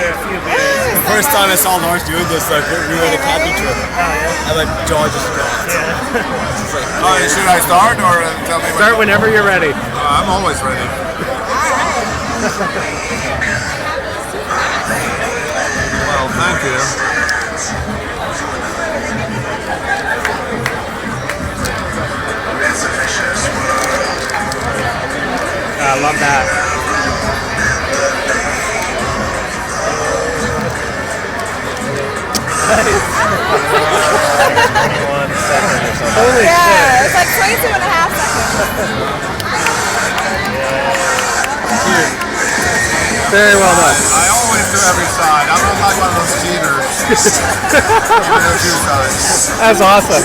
after a few beers. The first time I saw Lars doing this, like we were on a camping trip, and like jaw just dropped. Should I start or tell me? Start whenever you're ready. I'm always ready. Well, thank you. I love that. Holy Yeah, it's like 22 and a half seconds. Very well done. I always do every side. I'm not like one of those cheaters. Even a few times. That's awesome.